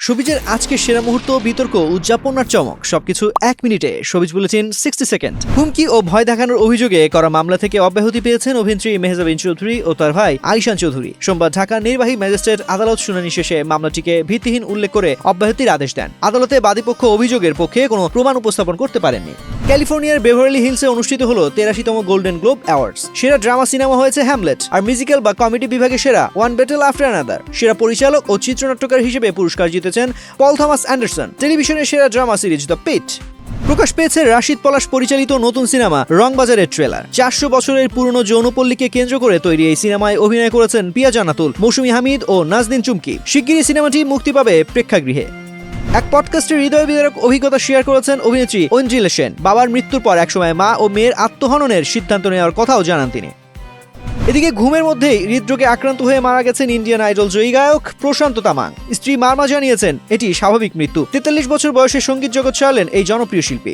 শোবিজের আজকের সেরা মুহূর্ত, বিতর্ক, উদযাপন আর চমক সবকিছু 1 মিনিটে। Showbiz bulletin 60 second. হুমকি ও ভয় দেখানোর অভিযোগে করা মামলা থেকে অব্যাহতি পেয়েছেন অভিনেত্রী মেহজাবিন চৌধুরী ও তার ভাই আইশান চৌধুরী। সোমবার ঢাকা নির্বাহী ম্যাজিস্ট্রেট আদালত শুনানি শেষে মামলাটিকে ভিত্তিহীন উল্লেখ করে অব্যাহতির আদেশ দেন। আদালতে বাদীপক্ষ অভিযোগের পক্ষে কোনো প্রমাণ উপস্থাপন করতে পারেননি। ক্যালিফোর্নিয়ার বেভারলি হিলসে অনুষ্ঠিত হলো 83তম গোল্ডেন গ্লোব অ্যাওয়ার্ডস। সেরা ড্রামা সিনেমা হয়েছে হ্যামলেট, আর মিউজিক্যাল বা কমেডি বিভাগে সেরা ওয়ান ব্যাটল আফটার অ্যানাদার। সেরা পরিচালক ও চিত্রনাট্যকার হিসেবে পুরস্কার জিতেছেন পল থমাস অ্যান্ডারসন। টেলিভিশনের সেরা ড্রামা সিরিজ দ্য পিট। প্রকাশ পেয়েছে রাশিদ পলাশ পরিচালিত নতুন সিনেমা রংবাজারের ট্রেলার। 400 বছরের পুরনো যৌনপল্লীকে কেন্দ্র করে তৈরি এই সিনেমায় অভিনয় করেছেন পিয়া জান্নাতুল, মৌসুমী হামিদ ও নাজনীন চুমকি। শিগগিরই সিনেমাটি মুক্তি পাবে প্রেক্ষাগৃহে। এক পডকাস্টে হৃদয় বিদারক অভিজ্ঞতা শেয়ার করেছেন অভিনেত্রী ঐন্দ্রিলা সেন। বাবার মৃত্যুর পর একসময় মা ও মেয়ের আত্মহননের সিদ্ধান্ত নেওয়ার কথাও জানান তিনি। এদিকে ঘুমের মধ্যেই হৃদরোগে আক্রান্ত হয়ে মারা গেছেন ইন্ডিয়ান আইডল জয়ী গায়ক প্রশান্ত তামাং। স্ত্রী মার্মা জানিয়েছেন এটি স্বাভাবিক মৃত্যু। 43 বছর বয়সে সঙ্গীত জগৎ ছাড়লেন এই জনপ্রিয় শিল্পী।